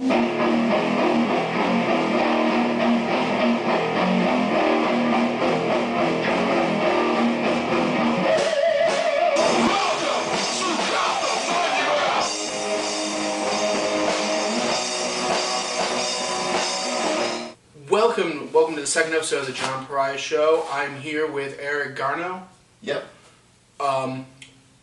Welcome to the second episode of the John Pariah Show. I'm here with Eric Garneau. Yep.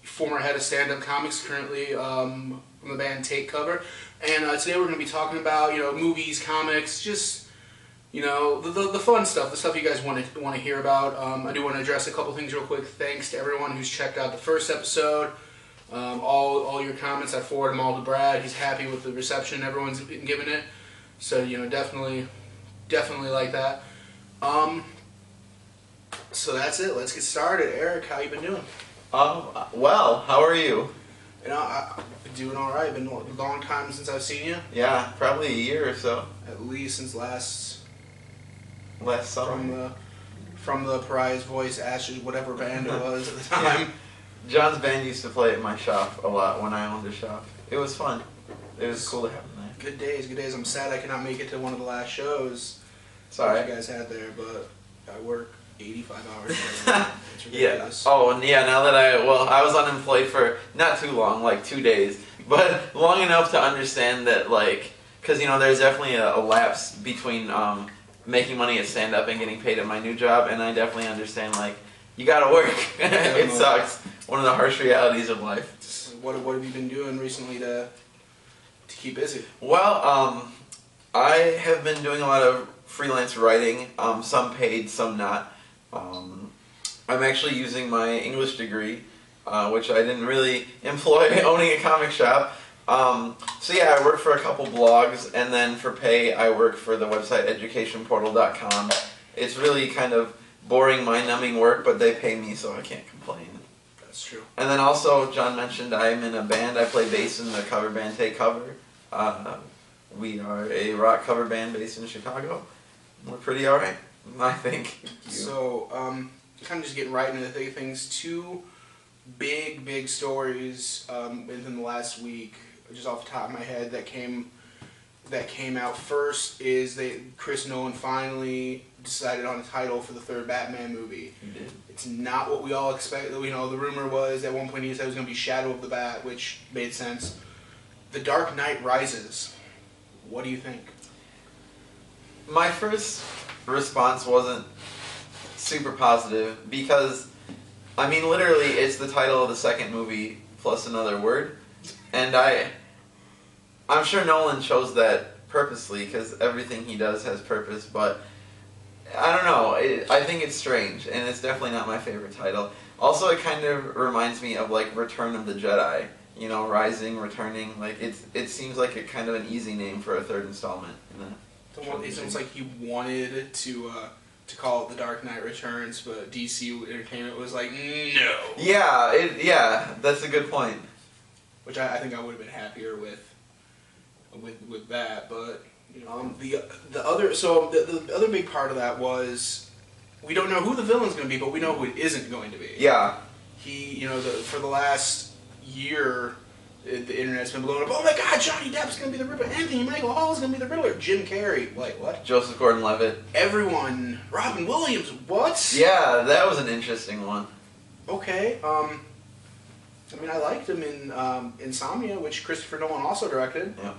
Former head of stand-up comics, currently from the band Take Cover. And today we're going to be talking about, movies, comics, just, the fun stuff, the stuff you guys want to hear about. I do want to address a couple things real quick. Thanks to everyone who's checked out the first episode. All your comments, I forward them all to Brad. He's happy with the reception everyone's been giving it. So, definitely like that. So that's it. Let's get started. Eric, how you been doing? Well, how are you? I've been doing all right. Been a long time since I've seen you. Yeah, probably a year or so. At least since last summer. From the Pariah's Voice, Ashes, whatever band it was at the time. Yeah. John's band used to play at my shop a lot when I owned a shop. It was fun. It was cool to have them there. Good days. I'm sad I cannot make it to one of the last shows. Sorry. You guys had there, but I work 85 hours a day. It's ridiculous. Yeah. Oh, and yeah, now that I was unemployed for not too long, like 2 days, but long enough to understand that, because, there's definitely a lapse between making money at stand-up and getting paid at my new job, and I definitely understand, you gotta work. It sucks. One of the harsh realities of life. What have you been doing recently to keep busy? Well, I have been doing a lot of freelance writing, some paid, some not. I'm actually using my English degree, which I didn't really employ owning a comic shop. So yeah, I work for a couple blogs, and then for pay, I work for the website educationportal.com. It's really kind of boring, mind-numbing work, but they pay me, so I can't complain. That's true. And then also, John mentioned I'm in a band. I play bass in the cover band Take Cover. We are a rock cover band based in Chicago. We're pretty alright, I think. So, kind of just getting right into the thick of things. Two big stories within the last week, just off the top of my head, that came out. First is Chris Nolan finally decided on a title for the third Batman movie. He did. It's not what we all expected. The rumor was at one point he said it was going to be Shadow of the Bat, which made sense. The Dark Knight Rises. What do you think? My first response wasn't super positive because, literally, it's the title of the second movie plus another word, and I'm sure Nolan chose that purposely because everything he does has purpose, but I don't know. I think it's strange, and it's definitely not my favorite title. Also, it kind of reminds me of Return of the Jedi. Rising, returning. It seems like a kind of an easy name for a third installment. It seems like he wanted to call it The Dark Knight Returns, but DC Entertainment was like, no. Yeah, that's a good point. Which I think I would have been happier with that, but the other big part of that was we don't know who the villain's going to be, but we know who it isn't going to be. Yeah. For the last year, the internet's been blowing up. Oh my God, Johnny Depp's going to be the Riddler. Anthony Michael Hall's going to be the Riddler. Jim Carrey. What? Joseph Gordon-Levitt. Everyone. Robin Williams. What? Yeah, that was an interesting one. Okay. I liked him in Insomnia, which Christopher Nolan also directed. Yeah.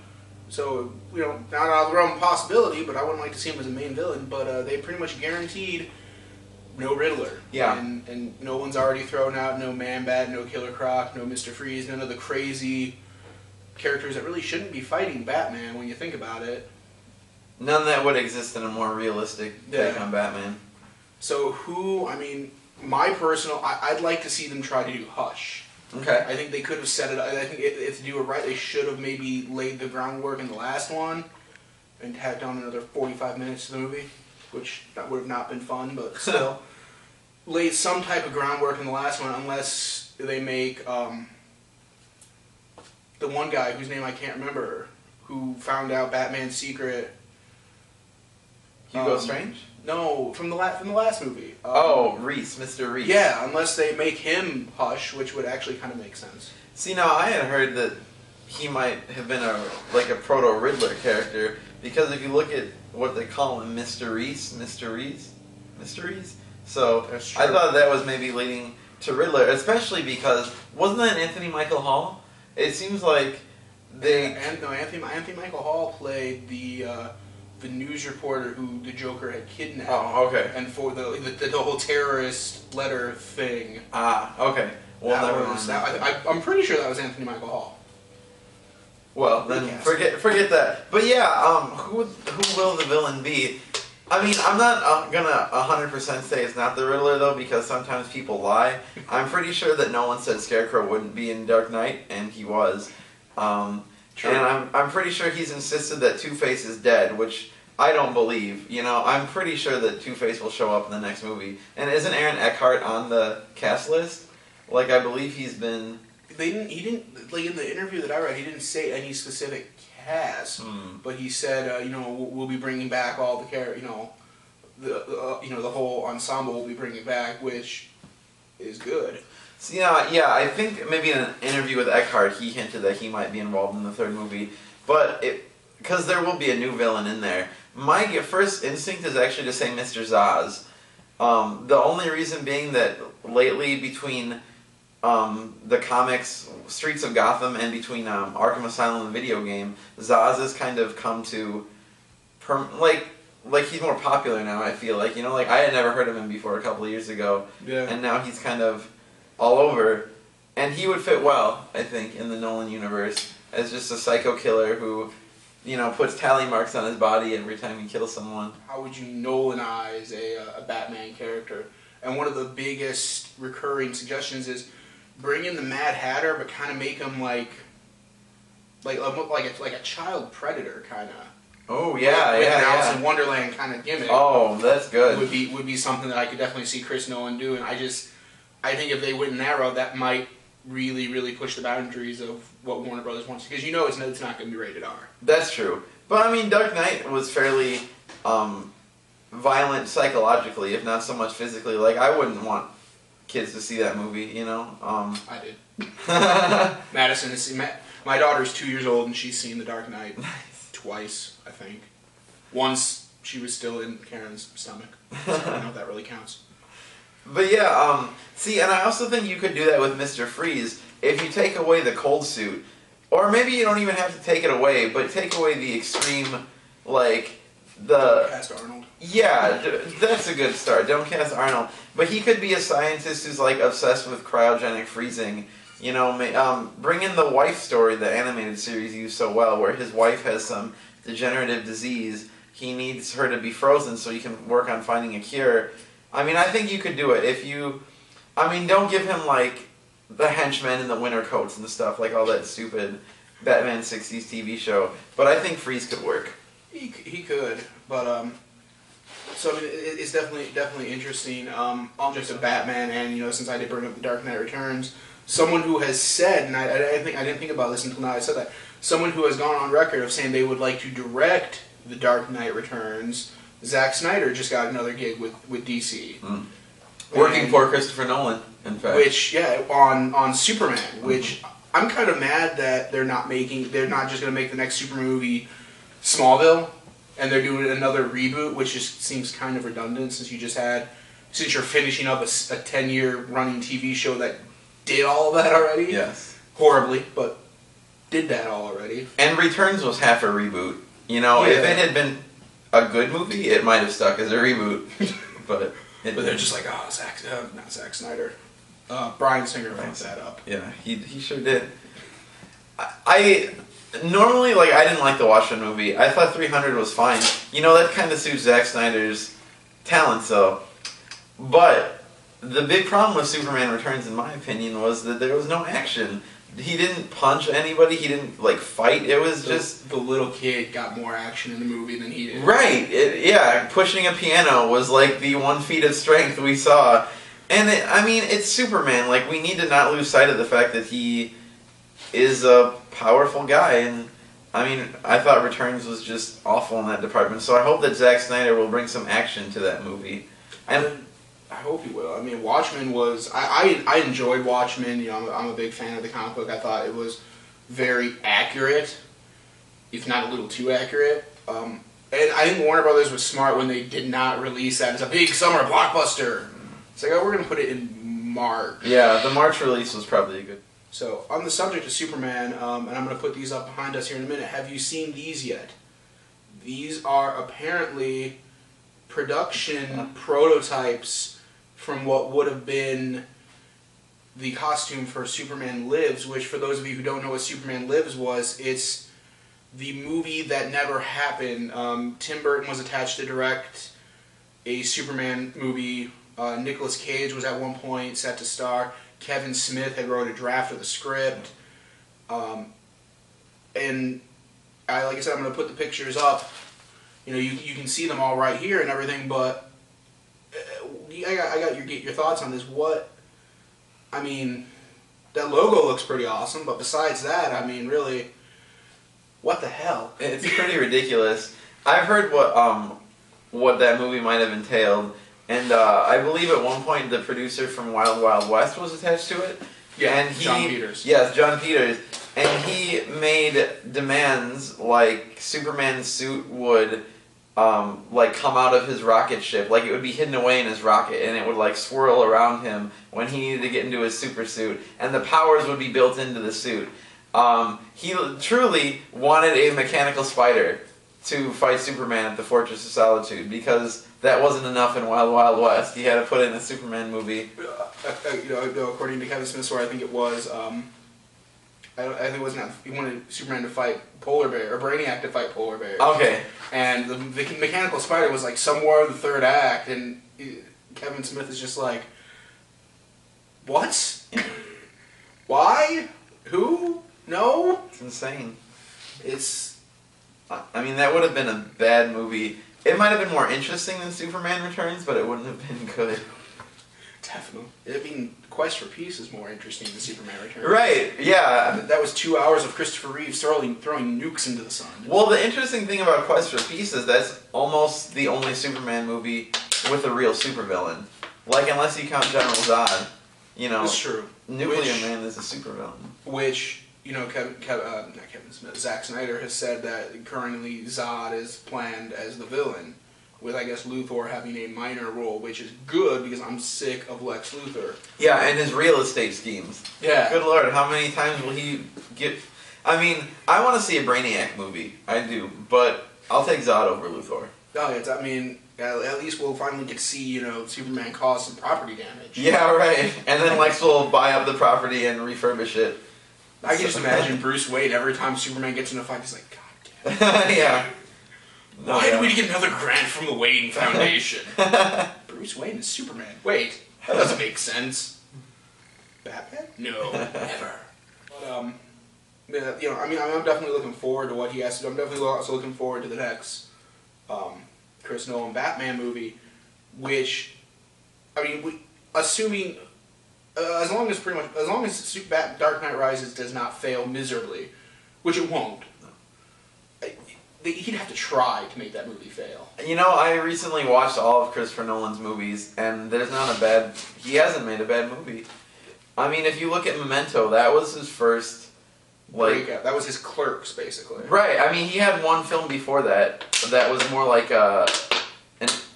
So, not out of the realm of possibility, but I wouldn't like to see him as a main villain. But they pretty much guaranteed no Riddler. Yeah. And no one's already thrown out no Man-Bat, no Killer Croc, no Mr. Freeze, none of the crazy characters that really shouldn't be fighting Batman when you think about it. None that would exist in a more realistic take on Batman. So I'd like to see them try to do Hush. Okay. I think they could have set it up. I think if to do it right, they should have maybe laid the groundwork in the last one and tacked on another 45 minutes to the movie, which that would have not been fun, but still. Laid some type of groundwork in the last one, unless they make the one guy whose name I can't remember, who found out Batman's secret. Hugo Strange? No, from the last movie. Reese, Mr. Reese. Yeah, unless they make him Hush, which would actually kind of make sense. See, now I had heard that he might have been a proto Riddler character, because if you look at what they call him, mysteries. So I thought that was maybe leading to Riddler, especially because wasn't that Anthony Michael Hall? It seems like Anthony Michael Hall played the news reporter who the Joker had kidnapped. Oh, okay. And for the whole terrorist letter thing. Ah, okay. Well, I'm pretty sure that was Anthony Michael Hall. Well, then forget that. But yeah, who will the villain be? I mean, I'm not gonna 100% say it's not the Riddler though, because sometimes people lie. I'm pretty sure that no one said Scarecrow wouldn't be in Dark Knight, and he was. True. And I'm pretty sure he's insisted that Two-Face is dead, which I don't believe. You know, I'm pretty sure that Two-Face will show up in the next movie. And isn't Aaron Eckhart on the cast list? Like, I believe he's been... He didn't, like, in the interview that I read, he didn't say any specific cast, but he said, you know, we'll be bringing back all the characters, the whole ensemble will be bringing back, which is good. So, yeah, I think maybe in an interview with Eckhart, he hinted that he might be involved in the third movie, but because there will be a new villain in there. My first instinct is actually to say Mr. Zsasz. The only reason being that lately between the comics Streets of Gotham and between Arkham Asylum and the video game, Zsasz has kind of come to like he's more popular now. I feel like, like I had never heard of him before a couple of years ago, and now he's kind of all over, and he would fit well, I think, in the Nolan universe as just a psycho killer who, puts tally marks on his body every time he kills someone. How would you Nolanize a Batman character? And one of the biggest recurring suggestions is bring in the Mad Hatter, but kind of make him like a child predator kind of. Oh yeah, with an Alice yeah. in Wonderland kind of gimmick. Oh, that's good. Would be something that I could definitely see Chris Nolan do, and I think if they went narrow, that might really, really push the boundaries of what Warner Brothers wants, because it's not going to be rated R. That's true, but I mean, Dark Knight was fairly violent psychologically, if not so much physically. Like, I wouldn't want kids to see that movie, I did. Madison my daughter's 2 years old, and she's seen The Dark Knight twice, I think. Once she was still in Karen's stomach, so I don't know if that really counts. But yeah, see, and I also think you could do that with Mr. Freeze if you take away the cold suit, or maybe you don't even have to take it away, but take away the extreme, like Don't cast Arnold. Yeah, that's a good start. Don't cast Arnold, but he could be a scientist who's like obsessed with cryogenic freezing. Bring in the Wife story, the animated series used so well, where his wife has some degenerative disease. He needs her to be frozen so he can work on finding a cure. I mean, I think you could do it if you... I mean, don't give him, like, the henchmen in the winter coats and stuff, like all that stupid Batman 60s TV show. But I think Freeze could work. He could, but, so, I mean, it's definitely interesting. Just a Batman, and, since I did bring up The Dark Knight Returns, someone who has said, and I didn't think about this until now I said that, someone who has gone on record of saying they would like to direct The Dark Knight Returns. Zack Snyder just got another gig with DC. Working for Christopher Nolan, in fact. Which, on Superman, which I'm kind of mad that they're not just going to make the next Superman movie Smallville, and they're doing another reboot, which just seems kind of redundant since you're finishing up a 10-year running TV show that did all of that already. Yes. Horribly, but did that all already. And Returns was half a reboot. If it had been a good movie, it might have stuck as a reboot. But they're just like, not Zack Snyder. Bryan Singer fucked that up. Yeah, he sure did. I normally, I didn't like the Watchmen movie. I thought 300 was fine. That kind of suits Zack Snyder's talent, though. But the big problem with Superman Returns, in my opinion, was that there was no action. He didn't punch anybody. He didn't, fight. It was just... The little kid got more action in the movie than he did. Right. Pushing a piano was, the 1 feat of strength we saw. And, it's Superman. We need to not lose sight of the fact that he is a powerful guy. And, I thought Returns was just awful in that department. So I hope that Zack Snyder will bring some action to that movie. And... I hope he will. Watchmen was... I enjoyed Watchmen. I'm a big fan of the comic book. I thought it was very accurate, if not a little too accurate. And I think Warner Brothers was smart when they did not release that as a big summer blockbuster. It's like, oh, we're going to put it in March. Yeah, the March release was probably good. So, on the subject of Superman, and I'm going to put these up behind us here in a minute, have you seen these yet? These are apparently production prototypes from what would have been the costume for Superman Lives, which, for those of you who don't know what Superman Lives was, it's the movie that never happened. Tim Burton was attached to direct a Superman movie. Nicolas Cage was at one point set to star. Kevin Smith had wrote a draft of the script. And like I said, I'm going to put the pictures up. You know, you can see them all right here and everything, but I got your thoughts on this. I mean, that logo looks pretty awesome, but besides that, I mean, really, what the hell? It's pretty ridiculous. I've heard what that movie might have entailed, and I believe at one point the producer from Wild Wild West was attached to it. Yeah, and John Peters. Yes, John Peters. And he made demands like Superman's suit would like come out of his rocket ship, like it would be hidden away in his rocket, and it would like swirl around him when he needed to get into his super suit, and the powers would be built into the suit. He truly wanted a mechanical spider to fight Superman at the Fortress of Solitude, because that wasn't enough in Wild Wild West. He had to put in a Superman movie. According to Kevin Smith's story, I think it was. I think it was not. He wanted Superman to fight Polar Bear, or Brainiac to fight Polar Bear. Okay. And the mechanical spider was like somewhere in the third act, and Kevin Smith is just like, what? Why? Who? No? It's insane. I mean, that would have been a bad movie. It might have been more interesting than Superman Returns, but it wouldn't have been good. Definitely. I mean, Quest for Peace is more interesting than Superman Returns. Right, yeah. That was 2 hours of Christopher Reeves throwing nukes into the sun. Well, the interesting thing about Quest for Peace is that's almost the only Superman movie with a real supervillain. Like, unless you count General Zod, you know. That's true. Nuclear Man is a supervillain. Which, you know, not Kevin Smith, Zack Snyder has said that currently Zod is planned as the villain, with, I guess, Luthor having a minor role, which is good because I'm sick of Lex Luthor. Yeah, and his real estate schemes. Yeah. Good Lord, how many times will he get... I mean, I want to see a Brainiac movie. I do, but I'll take Zod over Luthor. Oh, I mean, at least we'll finally get to see, you know, Superman cause some property damage. Yeah, right. And then Lex will buy up the property and refurbish it. I can just imagine Bruce Wayne, every time Superman gets in a fight, he's like, God damn it. Yeah. Why do we get another grant from the Wayne Foundation? Bruce Wayne is Superman. Wait, that doesn't make sense. Batman? No, never. But, you know, I mean, I'm definitely looking forward to what he has to do. I'm definitely also looking forward to the next Chris Nolan Batman movie, which, I mean, assuming, as long as Dark Knight Rises does not fail miserably, which it won't, he'd have to try to make that movie fail. You know, I recently watched all of Christopher Nolan's movies, and he hasn't made a bad movie. I mean, if you look at Memento, that was his first, breakout. That was his Clerks, basically. Right, I mean, he had one film before that was more like I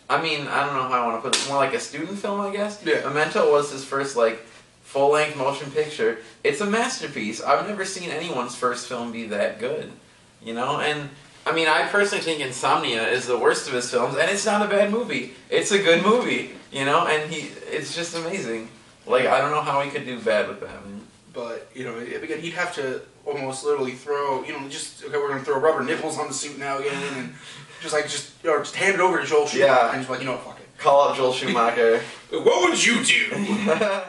don't know how I want to put it, more like a student film, I guess? Yeah. Memento was his first, full-length motion picture. It's a masterpiece. I've never seen anyone's first film be that good, you know? And I mean, I personally think Insomnia is the worst of his films, and it's not a bad movie. It's a good movie, you know, and it's just amazing. I don't know how he could do bad with that, man. But, you know, again, he'd have to almost literally throw, you know, okay, we're going to throw rubber nipples on the suit now again, and just hand it over to Joel Schumacher, and just be like, you know what, fuck it. Call up Joel Schumacher. What would you do?